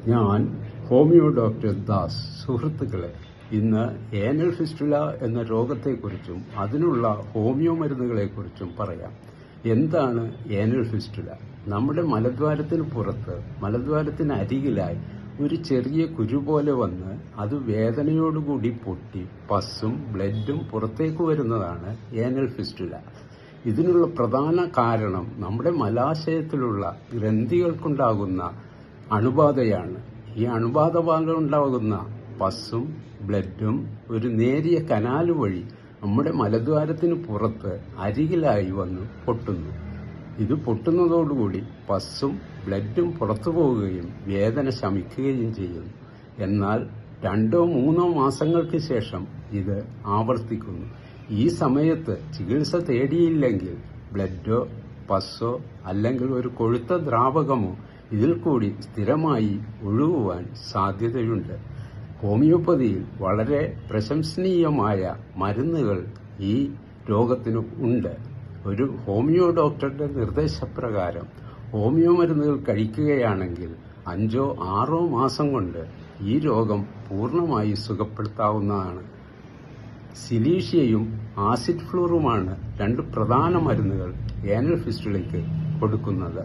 ഞാൻ homeo doctor Das. സുഹൃത്തുക്കളെ, ഇന്ന് ഏനൽ ഫിസ്റ്റുല എന്ന രോഗത്തെക്കുറിച്ചും അതിനുള്ള ഹോമിയോ മരുന്നുകളെക്കുറിച്ചും പറയാം. എന്താണ് ഏനൽ ഫിസ്റ്റുല? നമ്മുടെ മലദ്വാരത്തിന് പുറത്ത്, മലദ്വാരത്തിന് അരികിലായി ഒരു ചെറിയ കുരു പോലെ വന്ന് അത് വേദനയോടുകൂടി പൊട്ടി പസ്സും ബ്ലഡും പുറത്തേക്ക് വരുന്നതാണ് ഏനൽ ഫിസ്റ്റുല. ഇതിനുള്ള പ്രധാന കാരണം നമ്മുടെ മലാശയത്തിലുള്ള ഗ്രന്ഥികൾക്കുണ്ടാകുന്ന അണുബാധയാണ്. ഈ അണുബാധ മൂലം ഉണ്ടാകുന്ന പസ്സും ബ്ലഡും ഒരു നേരിയ കനാല് വഴി നമ്മുടെ മലദ്വാരത്തിന് പുറത്ത് അരികിലായി വന്ന് പൊട്ടുന്നു. ഇത് പൊട്ടുന്നതോടുകൂടി പസ്സും ബ്ലഡും പുറത്തു പോവുകയും വേദന ശമിക്കുകയും ചെയ്യുന്നു. എന്നാൽ 2-3 മാസങ്ങൾക്ക് ശേഷം ഇത് ആവർത്തിക്കുന്നു. ഈ സമയത്ത് ചികിത്സ തേടിയില്ലെങ്കിൽ ബ്ലഡോ പസ്സോ അല്ലെങ്കിൽ ഒരു കൊഴുത്ത ദ്രാവകമോ ഇതിൽ കൂടി സ്ഥിരമായി ഒഴുകുവാൻ സാധ്യതയുണ്ട്. ഹോമിയോപ്പതിയിൽ വളരെ പ്രശംസനീയമായ മരുന്നുകൾ ഈ രോഗത്തിന് ഉണ്ട്. ഒരു ഹോമിയോ ഡോക്ടറുടെ നിർദ്ദേശപ്രകാരം ഹോമിയോ മരുന്നുകൾ കഴിക്കുകയാണെങ്കിൽ 5-6 മാസം കൊണ്ട് ഈ രോഗം പൂർണ്ണമായി സുഖപ്പെടുത്താവുന്നതാണ്. സിലീഷ്യയും ആസിഡ് ഫ്ലൂറുമാണ് 2 പ്രധാന മരുന്നുകൾ ഏനൽ ഫിസ്റ്റുലയ്ക്ക് കൊടുക്കുന്നത്.